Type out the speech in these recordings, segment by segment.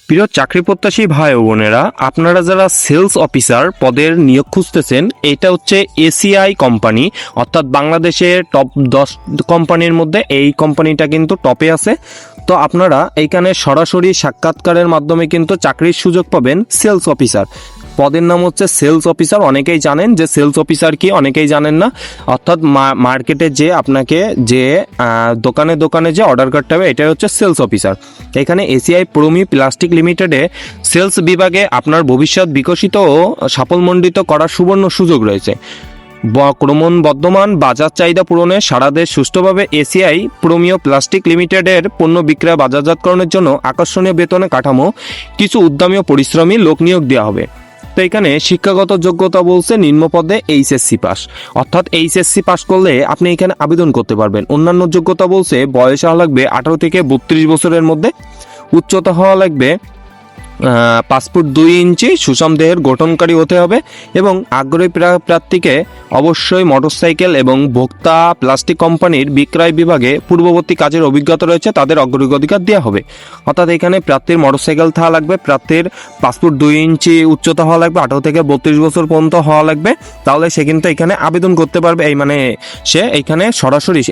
প্রিয় চাকরি প্রত্যাশী ভাই ও বোনেরা, আপনারা যারা সেলস অফিসার পদের নিয়োগ খুঁজতেছেন, এটা হচ্ছে এসিআই কোম্পানি, অর্থাৎ বাংলাদেশের টপ 10 কোম্পানির মধ্যে এই কোম্পানিটা কিন্তু টপে আছে। তো আপনারা এইখানে সরাসরি সাক্ষাৎকারের মাধ্যমে কিন্তু চাকরির সুযোগ পাবেন সেলস অফিসার। পদের নাম হচ্ছে সেলস অফিসার। অনেকেই জানেন যে সেলস অফিসার কি, অনেকেই জানেন না। অর্থাৎ মার্কেটে যে আপনাকে যে দোকানে দোকানে যে অর্ডার করতে হবে, এটাই হচ্ছে সেলস অফিসার। এখানে এসিআই প্রমি প্লাস্টিক লিমিটেডে সেলস বিভাগে আপনার ভবিষ্যৎ বিকশিত ও সাফল্যমণ্ডিত করার সুবর্ণ সুযোগ রয়েছে। ক্রমবর্ধমান বাজার চাহিদা পূরণে সারা দেশ সুষ্ঠুভাবে এসিআই প্রমিও প্লাস্টিক লিমিটেডের পণ্য বিক্রয় বাজারজাতকরণের জন্য আকর্ষণীয় বেতনে কাঠামো, কিছু উদ্যমী ও পরিশ্রমী লোক নিয়োগ দেওয়া হবে। তো এখানে শিক্ষাগত যোগ্যতা বলছে নিম্ন পদে এইচএসসি পাস, অর্থাৎ এইচএসসি পাস করলে আপনি এখানে আবেদন করতে পারবেন। অন্যান্য যোগ্যতা বলছে বয়স হওয়া লাগবে 18 থেকে 32 বছরের মধ্যে, উচ্চতা হওয়া লাগবে 5 ফুট 2 ইঞ্চি, সুষম দেহের গঠনকারী হতে হবে এবং আগ্রহী প্রার্থীকে অবশ্যই মোটরসাইকেল এবং ভোক্তা প্লাস্টিক কোম্পানির বিক্রয় বিভাগে পূর্ববর্তী কাজের অভিজ্ঞতা রয়েছে, তাদের অগ্রাধিকার দেওয়া হবে। অর্থাৎ এখানে প্রার্থীর মোটরসাইকেল থাকা লাগবে, প্রার্থীর 5 ফুট 2 ইঞ্চি উচ্চতা হওয়া লাগবে, 18 থেকে 32 বছর পর্যন্ত হওয়া লাগবে। তাহলে সে কিন্তু এখানে আবেদন করতে পারবে। সে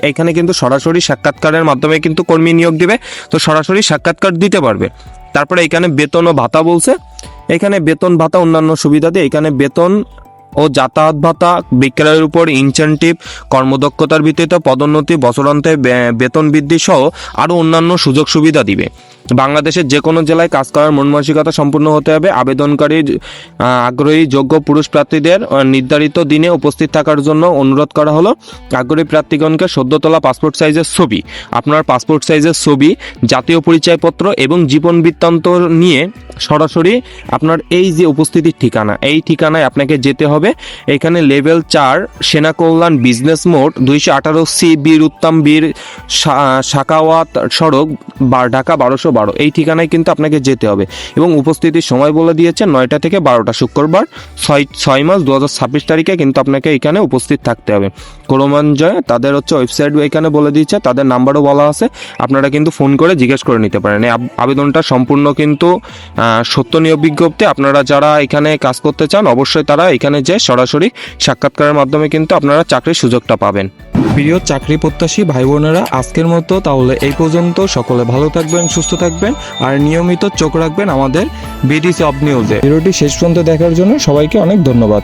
এইখানে কিন্তু সরাসরি সাক্ষাৎকারের মাধ্যমে কিন্তু কর্মী নিয়োগ দিবে, তো সরাসরি সাক্ষাৎকার দিতে পারবে। তারপরে এখানে বেতন ও ভাতা বলছে, এখানে বেতন ভাতা অন্যান্য সুবিধা দিয়ে এখানে বেতন ও যাতায়াত ভাতা, বিক্রয়ের উপর ইনসেনটিভ, কর্মদক্ষতার ভিত্তিতে পদোন্নতি, বছরান্তে বেতন বৃদ্ধি সহ আরও অন্যান্য সুযোগ সুবিধা দিবে। বাংলাদেশের যে কোনো জেলায় কাজ করার মন মানসিকতা সম্পূর্ণ হতে হবে। আবেদনকারী আগ্রহী যোগ্য পুরুষ প্রার্থীদের নির্ধারিত দিনে উপস্থিত থাকার জন্য অনুরোধ করা হলো। আগ্রহী প্রার্থীগণকে সদ্য তোলা পাসপোর্ট সাইজের ছবি, আপনার পাসপোর্ট সাইজের ছবি, জাতীয় পরিচয়পত্র এবং জীবন বৃত্তান্ত নিয়ে সরাসরি আপনার এই যে উপস্থিতির ঠিকানা, এই ঠিকানায় আপনাকে যেতে হবে। এখানে লেভেল 4 সেনা কল্যাণ বিজনেস মোড 218 সি বীর উত্তম বীর সাকাওয়াত সড়ক ঢাকা 1212, এই ঠিকানায় কিন্তু আপনাকে যেতে হবে। এবং উপস্থিতির সময় বলে দিয়েছে 9টা থেকে 12টা, শুক্রবার 6 মার্চ 2026 তারিখে কিন্তু আপনাকে এখানে উপস্থিত থাকতে হবে। ক্রমান্বয়ে তাদের হচ্ছে ওয়েবসাইট এখানে বলে দিচ্ছে, তাদের নাম্বারও বলা আছে, আপনারা কিন্তু ফোন করে জিজ্ঞেস করে নিতে পারেন। এই আবেদনটা সম্পূর্ণ কিন্তু সত্য নিয়োগ বিজ্ঞপ্তি। আপনারা যারা এখানে কাজ করতে চান অবশ্যই তারা এখানে যে সরাসরি সাক্ষাৎকারের মাধ্যমে কিন্তু আপনারা চাকরির সুযোগটা পাবেন। প্রিয় চাকরি প্রত্যাশী ভাই বোনেরা, আজকের মতো তাহলে এই পর্যন্ত। সকলে ভালো থাকবেন, সুস্থ থাকবেন আর নিয়মিত চোখ রাখবেন আমাদের বিডি জব নিউজে। ভিডিওটি শেষ পর্যন্ত দেখার জন্য সবাইকে অনেক ধন্যবাদ।